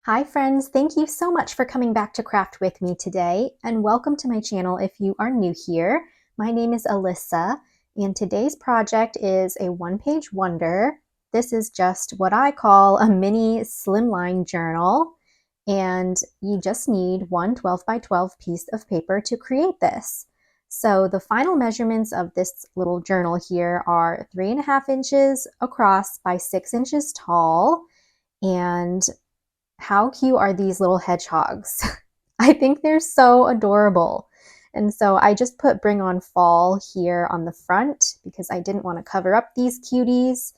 Hi friends, thank you so much for coming back to craft with me today, and welcome to my channel if you are new here. My name is Alyssa, and today's project is a one-page wonder. This is just what I call a mini slimline journal, and you just need one 12 by 12 piece of paper to create this. So the final measurements of this little journal here are 3.5 inches across by 6 inches tall, and how cute are these little hedgehogs? I think they're so adorable. And so I just put Bring On Fall here on the front because I didn't want to cover up these cuties.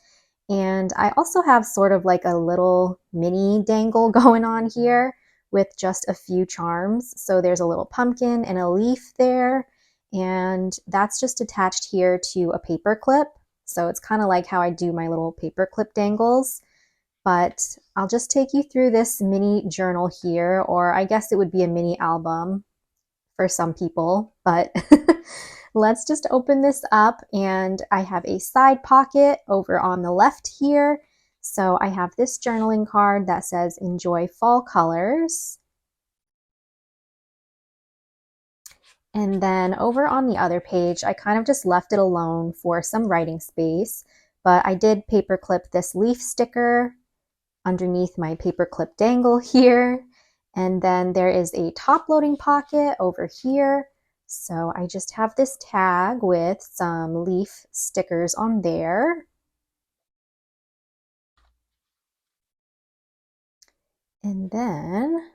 And I also have sort of like a little mini dangle going on here with just a few charms. So there's a little pumpkin and a leaf there. And that's just attached here to a paper clip. So it's kind of like how I do my little paper clip dangles. But I'll just take you through this mini journal here, or I guess it would be a mini album for some people, but let's just open this up. And I have a side pocket over on the left here. So I have this journaling card that says enjoy fall colors. And then over on the other page, I kind of just left it alone for some writing space, but I did paper clip this leaf sticker underneath my paperclip dangle here. And then there is a top loading pocket over here. So I just have this tag with some leaf stickers on there. And then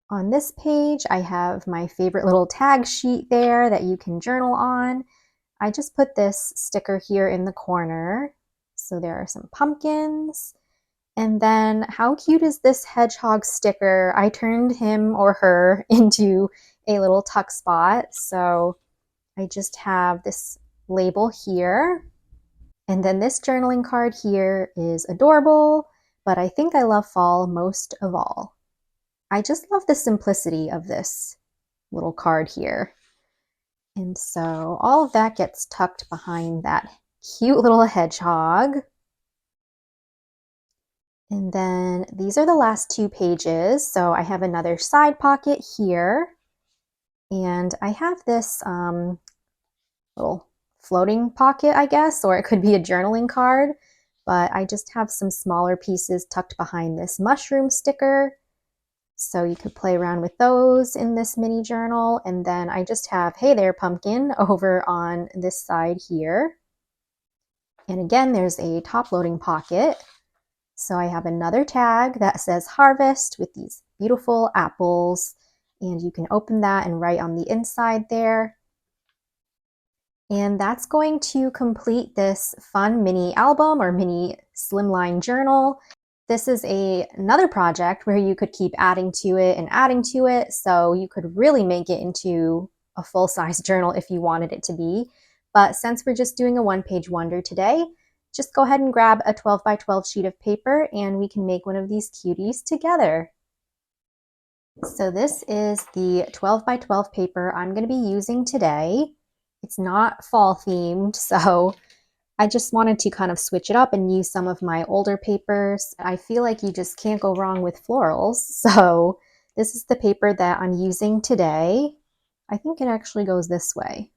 on this page, I have my favorite little tag sheet there that you can journal on. I just put this sticker here in the corner. So there are some pumpkins. And then how cute is this hedgehog sticker? I turned him or her into a little tuck spot. So I just have this label here. And then this journaling card here is adorable, but I think I love fall most of all. I just love the simplicity of this little card here. And so all of that gets tucked behind that cute little hedgehog. And then these are the last two pages. So I have another side pocket here. And I have this little floating pocket, I guess, or it could be a journaling card. But I just have some smaller pieces tucked behind this mushroom sticker. So you could play around with those in this mini journal. And then I just have, hey there, pumpkin, over on this side here. And again, there's a top loading pocket. So I have another tag that says harvest with these beautiful apples, and you can open that and write on the inside there. And that's going to complete this fun mini album or mini slimline journal. This is another project where you could keep adding to it and adding to it, so you could really make it into a full-size journal if you wanted it to be. But since we're just doing a one-page wonder today, just go ahead and grab a 12 by 12 sheet of paper and we can make one of these cuties together. So this is the 12 by 12 paper I'm going to be using today. It's not fall themed, so I just wanted to kind of switch it up and use some of my older papers. I feel like you just can't go wrong with florals. So this is the paper that I'm using today. I think it actually goes this way.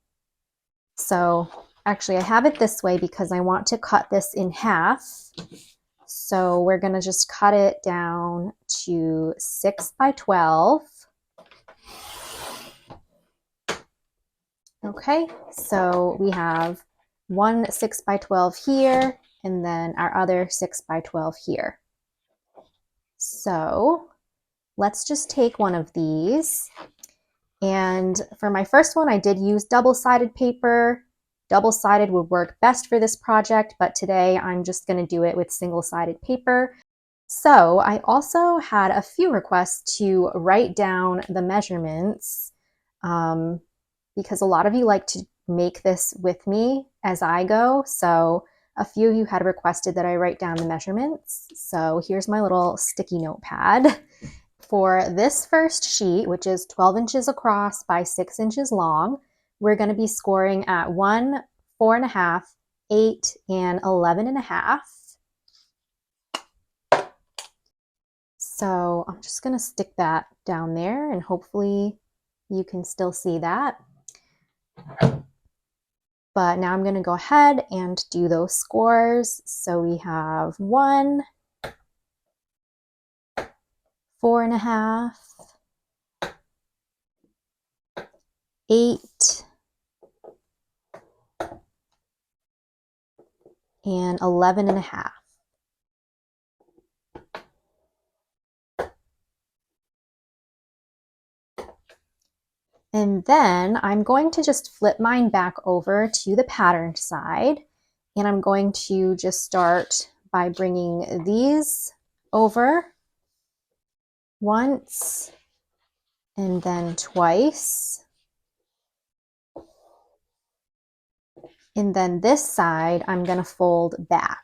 So actually I have it this way because I want to cut this in half. So we're going to just cut it down to 6 by 12. Okay, so we have one 6 by 12 here, and then our other 6 by 12 here. So let's just take one of these. And for my first one, I did use double-sided paper. Double-sided would work best for this project, but today I'm just going to do it with single-sided paper. So I also had a few requests to write down the measurements because a lot of you like to make this with me as I go. So a few of you had requested that I write down the measurements. So here's my little sticky notepad. For this first sheet, which is 12 inches across by 6 inches long, we're going to be scoring at 1, 4.5, 8, and 11.5. So I'm just going to stick that down there and hopefully you can still see that. But now I'm going to go ahead and do those scores. So we have 1, 4.5, 8, and 11.5. And then I'm going to just flip mine back over to the patterned side. And I'm going to just start by bringing these over once and then twice. And then this side, I'm going to fold back.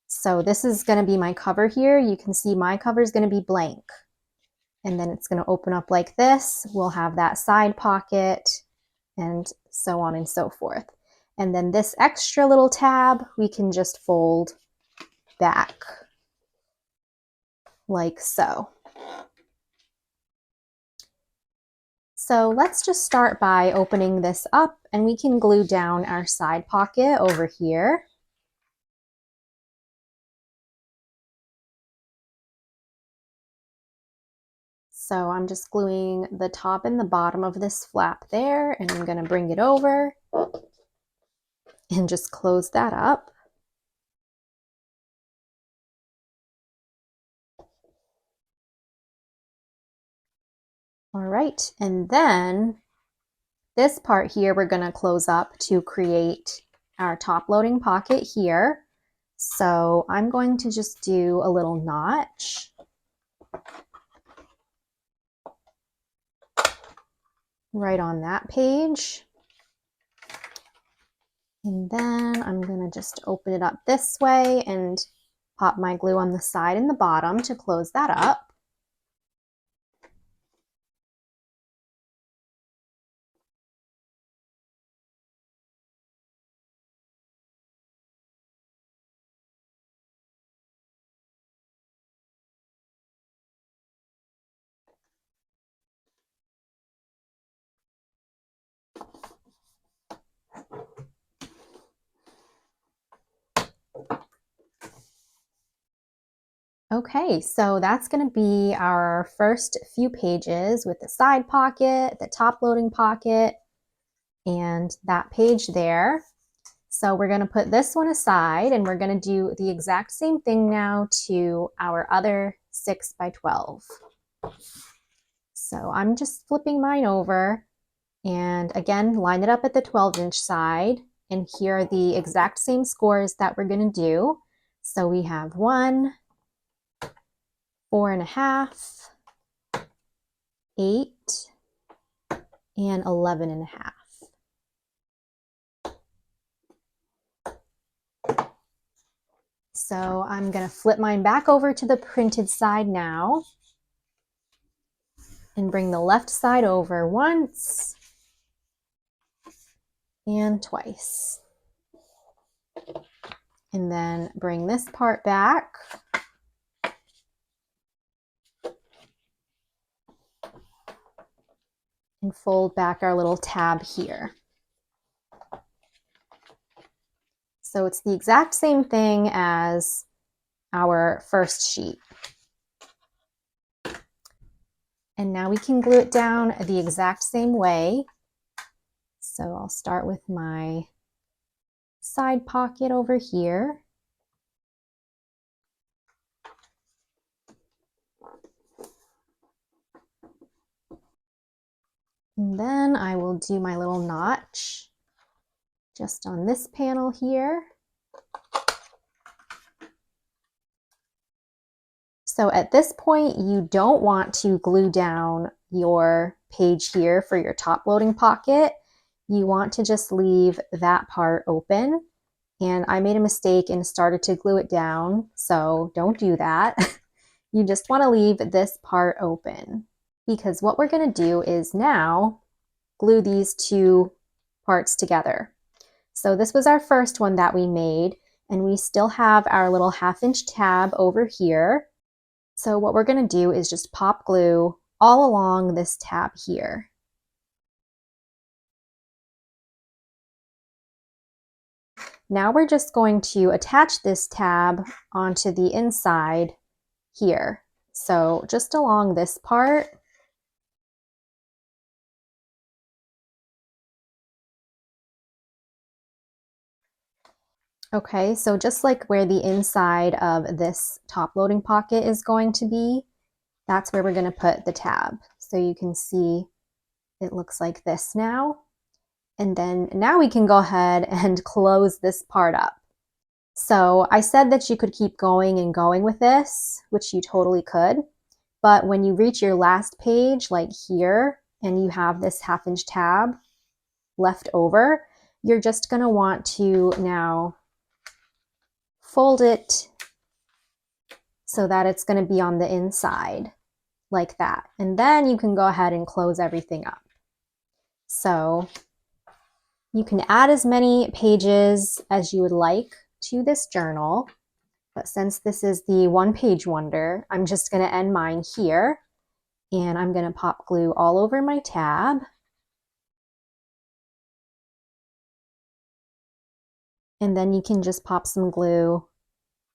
So this is going to be my cover here. You can see my cover is going to be blank. And then it's going to open up like this. We'll have that side pocket and so on and so forth. And then this extra little tab, we can just fold back like so. So let's just start by opening this up and we can glue down our side pocket over here. So I'm just gluing the top and the bottom of this flap there, and I'm going to bring it over and just close that up. All right, and then this part here we're going to close up to create our top loading pocket here. So I'm going to just do a little notch. Right on that page. And then I'm going to just open it up this way and pop my glue on the side and the bottom to close that up. Okay, so that's going to be our first few pages with the side pocket, the top loading pocket, and that page there. So we're going to put this one aside and we're going to do the exact same thing now to our other 6 by 12. So I'm just flipping mine over and again, line it up at the 12-inch side. And here are the exact same scores that we're going to do. So we have 1, 4.5, 8, and 11.5. So I'm going to flip mine back over to the printed side now and bring the left side over once and twice. And then bring this part back. And fold back our little tab here. So it's the exact same thing as our first sheet. And now we can glue it down the exact same way. So I'll start with my side pocket over here. And then I will do my little notch just on this panel here. So at this point, you don't want to glue down your page here for your top loading pocket. You want to just leave that part open. And I made a mistake and started to glue it down, so don't do that. You just want to leave this part open because what we're going to do is now glue these two parts together. So this was our first one that we made, And we still have our little 1/2 inch tab over here. So what we're going to do is just pop glue all along this tab here. Now we're just going to attach this tab onto the inside here. So just along this part. Okay, so just like where the inside of this top loading pocket is going to be, that's where we're going to put the tab. So you can see it looks like this now. And then now we can go ahead and close this part up. So I said that you could keep going and going with this, which you totally could. But when you reach your last page, like here, and you have this 1/2 inch tab left over, you're just going to want to now fold it so that it's going to be on the inside like that. And then you can go ahead and close everything up. So you can add as many pages as you would like to this journal, but since this is the 1-page wonder, I'm just going to end mine here, and I'm going to pop glue all over my tab. And then you can just pop some glue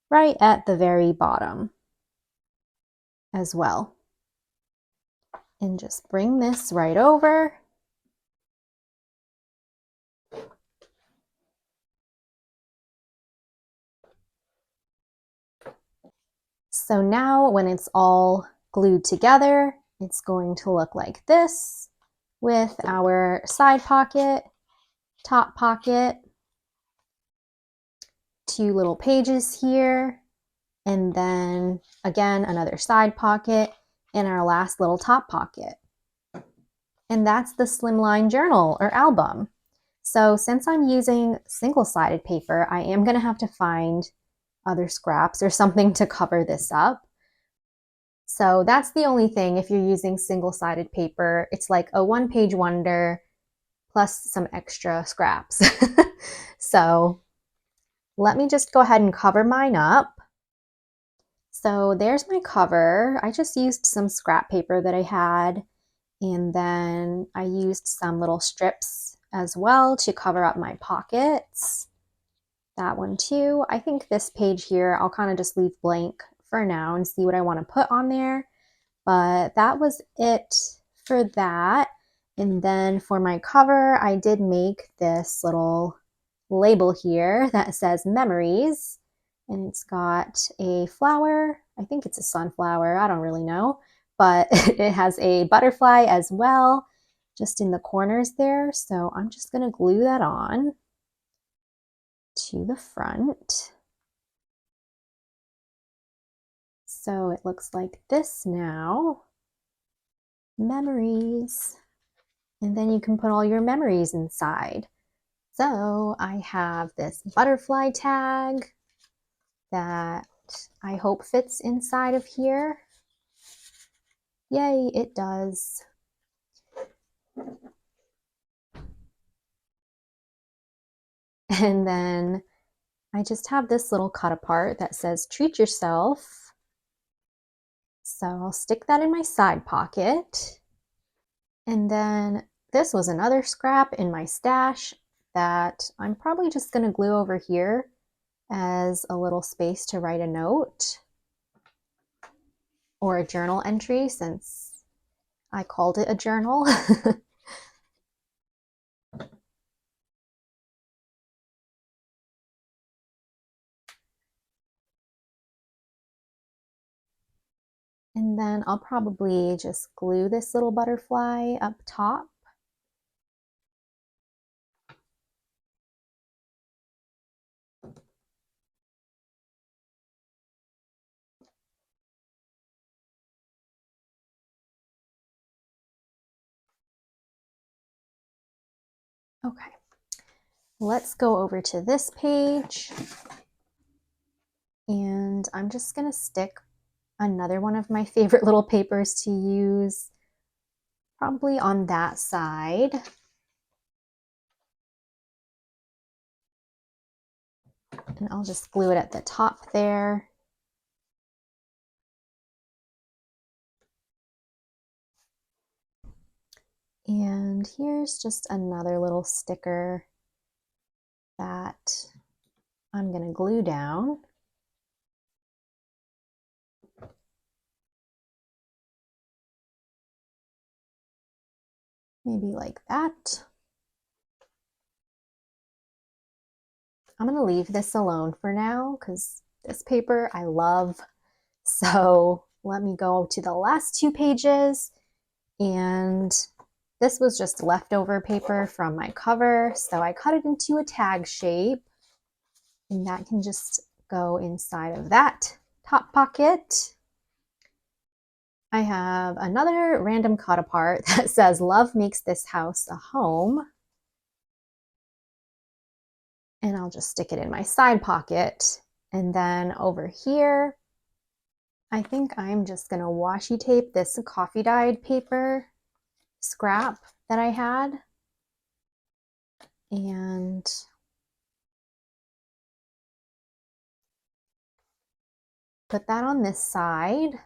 right at the very bottom as well. And just bring this right over. So now when it's all glued together, it's going to look like this with our side pocket, top pocket, 2 little pages here, and then again another side pocket and our last little top pocket. And that's the Slimline journal or album. So since I'm using single-sided paper, I am going to have to find other scraps or something to cover this up. So that's the only thing. If you're using single-sided paper, it's like a 1-page wonder plus some extra scraps. So let me just go ahead and cover mine up. So there's my cover. I just used some scrap paper that I had, and then I used some little strips as well to cover up my pockets. That one too. I think this page here, I'll kind of just leave blank for now and see what I want to put on there. But that was it for that. And then for my cover, I did make this little label here that says memories. And it's got a flower. I think it's a sunflower. I don't really know. But it has a butterfly as well, just in the corners there. So I'm just going to glue that on to the front. So it looks like this now. Memories. And then you can put all your memories inside. So I have this butterfly tag that I hope fits inside of here. Yay, it does. And then I just have this little cut apart that says treat yourself. So I'll stick that in my side pocket. And then this was another scrap in my stash that I'm probably just going to glue over here as a little space to write a note or a journal entry, since I called it a journal. And then I'll probably just glue this little butterfly up top. Okay, let's go over to this page. And I'm just going to stick another one of my favorite little papers to use, probably on that side. And I'll just glue it at the top there. And here's just another little sticker that I'm going to glue down. Maybe like that. I'm going to leave this alone for now because this paper I love. So let me go to the last 2 pages. And this was just leftover paper from my cover. So I cut it into a tag shape. And that can just go inside of that top pocket. I have another random cut apart that says, "Love makes this house a home." And I'll just stick it in my side pocket. And then over here, I think I'm just gonna washi tape this coffee dyed paper scrap that I had. And put that on this side.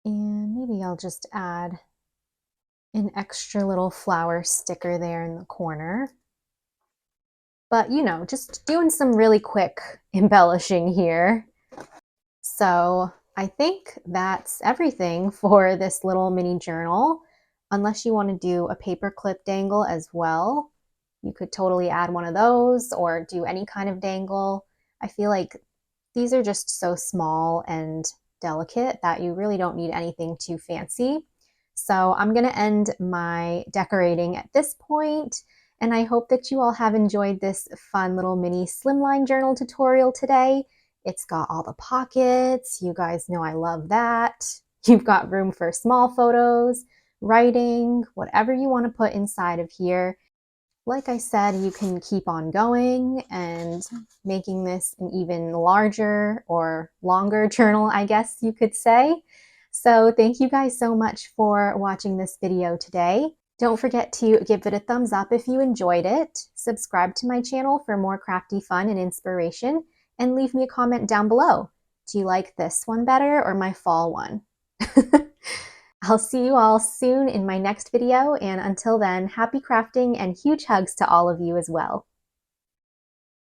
And maybe I'll just add an extra little flower sticker there in the corner. But you know, just doing some really quick embellishing here. So I think that's everything for this little mini journal. Unless you want to do a paper clip dangle as well, you could totally add one of those or do any kind of dangle. I feel like these are just so small and delicate that you really don't need anything too fancy. So I'm going to end my decorating at this point, and I hope that you all have enjoyed this fun little mini slimline journal tutorial today. It's got all the pockets. You guys know I love that. You've got room for small photos, writing, whatever you want to put inside of here. Like I said, you can keep on going and making this an even larger or longer journal, I guess you could say. So thank you guys so much for watching this video today. Don't forget to give it a thumbs up if you enjoyed it. Subscribe to my channel for more crafty fun and inspiration, and leave me a comment down below. Do you like this one better or my fall one? I'll see you all soon in my next video, and until then, happy crafting and huge hugs to all of you as well.